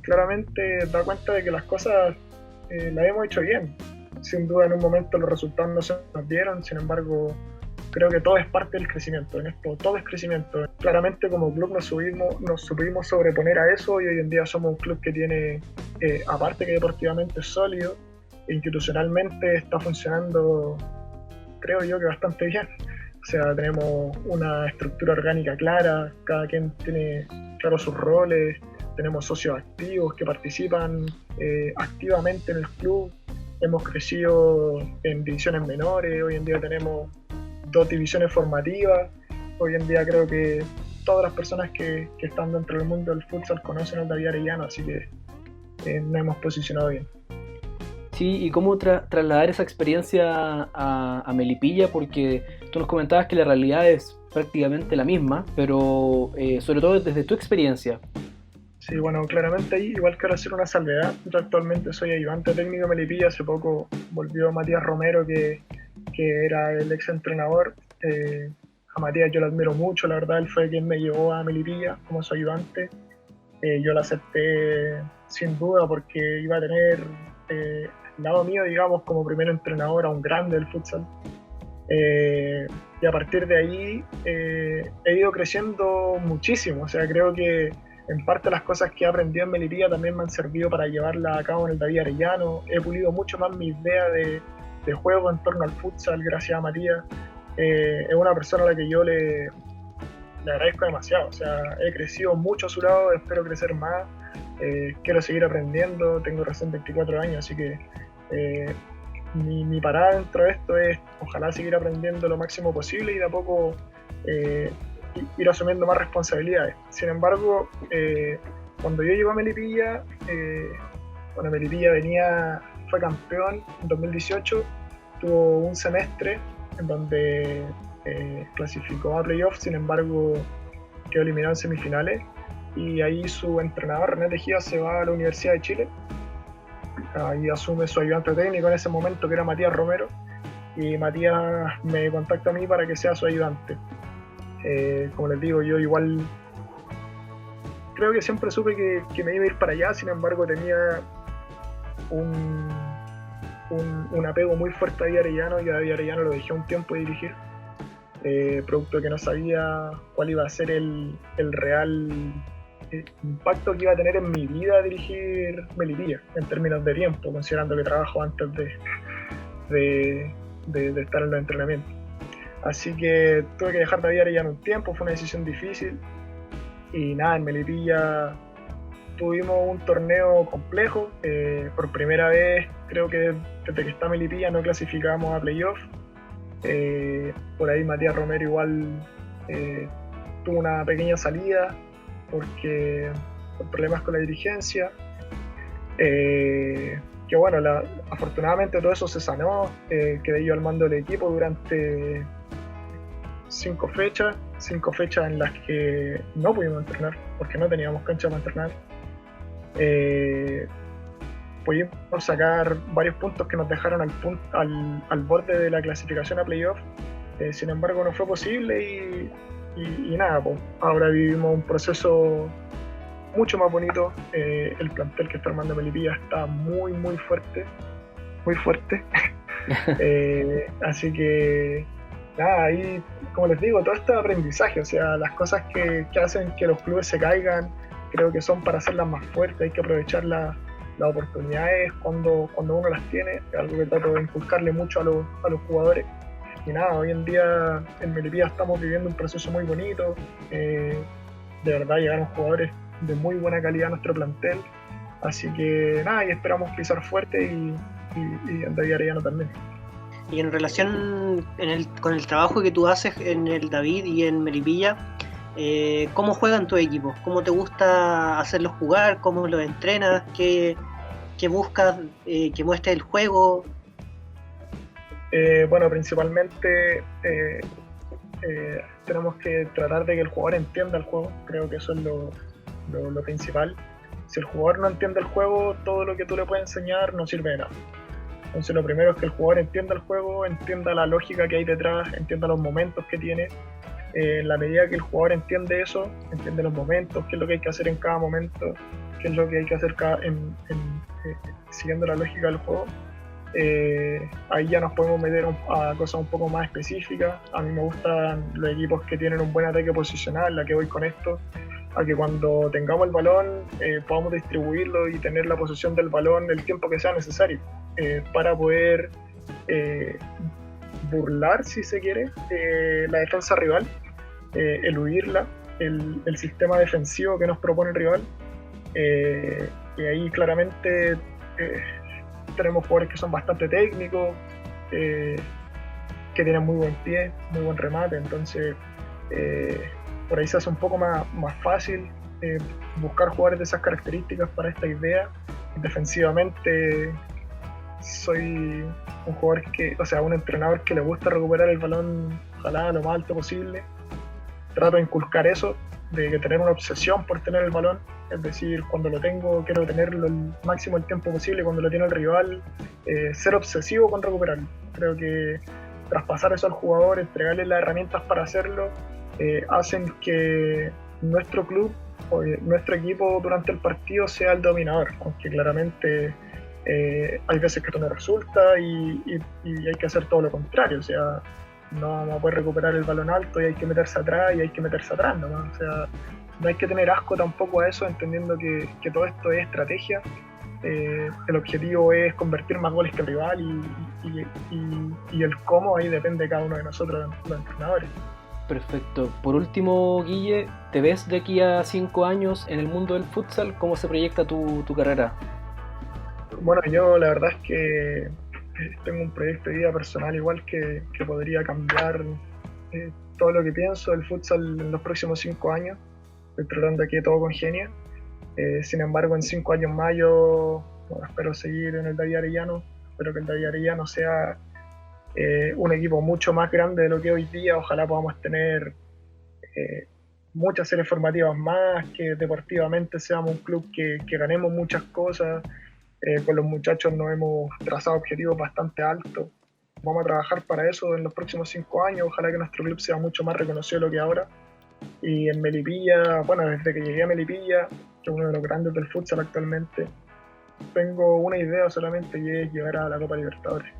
claramente da cuenta de que las cosas las hemos hecho bien. Sin duda en un momento los resultados no se nos dieron, sin embargo creo que todo es parte del crecimiento. En esto todo es crecimiento. Claramente como club nos supimos sobreponer a eso y hoy en día somos un club que tiene, aparte que deportivamente es sólido, e institucionalmente está funcionando, creo yo que bastante bien. O sea, tenemos una estructura orgánica clara, cada quien tiene claros sus roles, tenemos socios activos que participan activamente en el club, hemos crecido en divisiones menores, hoy en día tenemos 2 divisiones formativas, hoy en día creo que todas las personas que están dentro del mundo del futsal conocen al David Arellano, así que nos hemos posicionado bien. Sí, y cómo trasladar esa experiencia a Melipilla, porque tú nos comentabas que la realidad es prácticamente la misma, pero sobre todo desde tu experiencia. Sí, bueno, claramente ahí igual quiero hacer una salvedad. Yo actualmente soy ayudante técnico de Melipilla, hace poco volvió Matías Romero, que era el ex entrenador. A Matías yo lo admiro mucho, la verdad, él fue quien me llevó a Melipilla como su ayudante. Yo lo acepté sin duda porque iba a tener al lado mío, digamos, como primer entrenador a un grande del futsal. Y a partir de ahí he ido creciendo muchísimo. O sea, creo que en parte las cosas que he aprendido en Melipilla también me han servido para llevarlas a cabo en el David Arellano. He pulido mucho más mi idea de juego en torno al futsal gracias a Matías. Es una persona a la que yo le agradezco demasiado. O sea, he crecido mucho a su lado, espero crecer más. Quiero seguir aprendiendo, tengo recién 24 años, así que mi parada dentro de esto es ojalá seguir aprendiendo lo máximo posible y de a poco ir asumiendo más responsabilidades. Sin embargo, cuando yo llegué a Melipilla, Melipilla fue campeón en 2018, tuvo un semestre en donde clasificó a playoffs, sin embargo quedó eliminado en semifinales y ahí su entrenador René Tejía se va a la Universidad de Chile. Ahí asume su ayudante técnico en ese momento, que era Matías Romero, y Matías me contacta a mí para que sea su ayudante. Como les digo, yo igual creo que siempre supe que me iba a ir para allá, sin embargo tenía un apego muy fuerte a David Arellano, y a David Arellano lo dejé un tiempo de dirigir, producto que no sabía cuál iba a ser el real impacto que iba a tener en mi vida dirigir Melipilla, en términos de tiempo, considerando que trabajo antes de estar en los entrenamientos. Así que tuve que dejar de David Arellano un tiempo, fue una decisión difícil, y nada, en Melipilla tuvimos un torneo complejo, por primera vez creo que desde que está Melipilla no clasificamos a playoff. Por ahí Matías Romero igual tuvo una pequeña salida por problemas con la dirigencia, que bueno, afortunadamente todo eso se sanó. Quedé yo al mando del equipo durante 5 fechas en las que no pudimos entrenar porque no teníamos cancha para entrenar. Pudimos sacar varios puntos que nos dejaron al borde de la clasificación a playoff. Sin embargo no fue posible y nada, pues, ahora vivimos un proceso mucho más bonito. El plantel que está armando Melipilla está muy fuerte. Así que nada, ahí como les digo, todo este aprendizaje, o sea, las cosas que hacen que los clubes se caigan, creo que son para hacerlas más fuertes. Hay que aprovechar las oportunidades cuando uno las tiene, es algo que trato de inculcarle mucho a los jugadores. Y nada, hoy en día en Melipilla estamos viviendo un proceso muy bonito. De verdad llegaron jugadores de muy buena calidad a nuestro plantel, así que nada, y esperamos pisar fuerte y en David Arellano también. Y en relación con el trabajo que tú haces en el David y en Melipilla, ¿cómo juegan tu equipo? ¿Cómo te gusta hacerlos jugar? ¿Cómo los entrenas? ¿Qué buscas que muestre el juego? Bueno, principalmente tenemos que tratar de que el jugador entienda el juego. Creo que eso es lo principal. Si el jugador no entiende el juego, todo lo que tú le puedes enseñar no sirve de nada. Entonces lo primero es que el jugador entienda el juego, entienda la lógica que hay detrás, entienda los momentos que tiene. En la medida que el jugador entiende eso, entiende los momentos, qué es lo que hay que hacer en cada momento, qué es lo que hay que hacer siguiendo la lógica del juego, ahí ya nos podemos meter a cosas un poco más específicas. A mí me gustan los equipos que tienen un buen ataque posicional. ¿A qué voy con esto? A que cuando tengamos el balón podamos distribuirlo y tener la posesión del balón el tiempo que sea necesario, para poder burlar, si se quiere, la defensa rival, eludirla, el sistema defensivo que nos propone el rival. Y ahí claramente tenemos jugadores que son bastante técnicos, que tienen muy buen pie, muy buen remate, entonces por ahí se hace un poco más fácil buscar jugadores de esas características para esta idea. Defensivamente soy un entrenador que le gusta recuperar el balón, ojalá lo más alto posible. Trato de inculcar eso, de tener una obsesión por tener el balón, es decir, cuando lo tengo quiero tenerlo el máximo el tiempo posible, cuando lo tiene el rival, ser obsesivo con recuperarlo. Creo que traspasar eso al jugador, entregarle las herramientas para hacerlo, hacen que nuestro club o nuestro equipo durante el partido sea el dominador, aunque claramente hay veces que esto no resulta y hay que hacer todo lo contrario. O sea, no vamos a poder recuperar el balón alto y hay que meterse atrás ¿no? O sea, no hay que tener asco tampoco a eso, entendiendo que todo esto es estrategia. El objetivo es convertir más goles que el rival y el cómo ahí depende de cada uno de nosotros, los entrenadores. Perfecto. Por último, Guille, ¿te ves de aquí a 5 años en el mundo del futsal? ¿Cómo se proyecta tu carrera? Bueno, yo la verdad es que tengo un proyecto de vida personal igual que podría cambiar todo lo que pienso del futsal en los próximos 5 años. Estoy tratando de que todo congenie. Sin embargo, en 5 años más yo espero seguir en el David Arellano. Espero que el David Arellano sea un equipo mucho más grande de lo que hoy día. Ojalá podamos tener muchas series formativas más, que deportivamente seamos un club que ganemos muchas cosas. Con los muchachos nos hemos trazado objetivos bastante altos. vamos a trabajar para eso en los próximos 5 años. Ojalá que nuestro club sea mucho más reconocido de lo que ahora. Y en Melipilla, bueno, desde que llegué a Melipilla, que es uno de los grandes del futsal actualmente, tengo una idea solamente, y es llegar a la Copa Libertadores.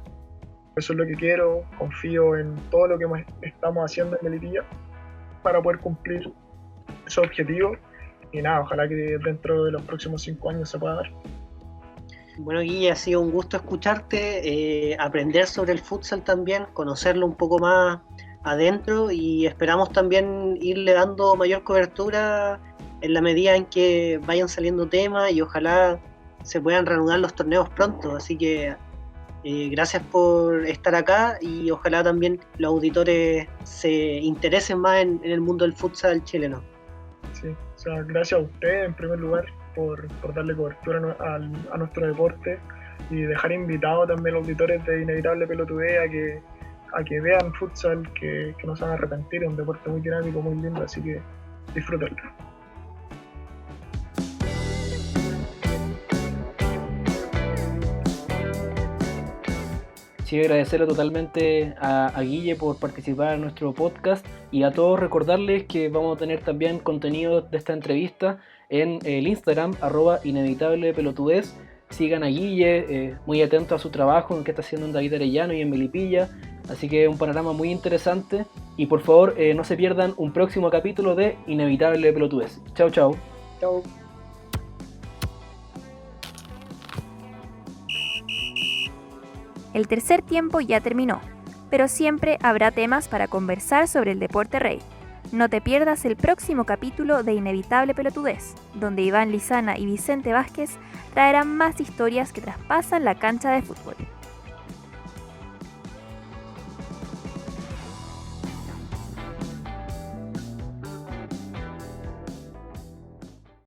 Eso es lo que quiero, confío en todo lo que estamos haciendo en Melipilla para poder cumplir esos objetivos. Y nada, ojalá que dentro de los próximos 5 años se pueda dar. Bueno, Guille, ha sido un gusto escucharte, aprender sobre el futsal también, conocerlo un poco más adentro, y esperamos también irle dando mayor cobertura en la medida en que vayan saliendo temas, y ojalá se puedan reanudar los torneos pronto. Así que gracias por estar acá, y ojalá también los auditores se interesen más en el mundo del futsal chileno. Sí, o sea, gracias a usted en primer lugar por darle cobertura a nuestro deporte, y dejar invitados también a los auditores de Inevitable Pelotudez a que vean futsal, que no se van a arrepentir. Es un deporte muy dinámico, muy lindo, así que disfrútenlo. Sí, agradecerle totalmente a Guille por participar en nuestro podcast, y a todos recordarles que vamos a tener también contenido de esta entrevista en el Instagram, @inevitablepelotudez. Sigan a Guille, muy atento a su trabajo, en que está haciendo en David Arellano y en Melipilla, así que un panorama muy interesante, y por favor no se pierdan un próximo capítulo de Inevitable Pelotudez. Chao, chao. Chao. El tercer tiempo ya terminó, pero siempre habrá temas para conversar sobre el deporte rey. No te pierdas el próximo capítulo de Inevitable Pelotudez, donde Iván Lizana y Vicente Vázquez traerán más historias que traspasan la cancha de fútbol.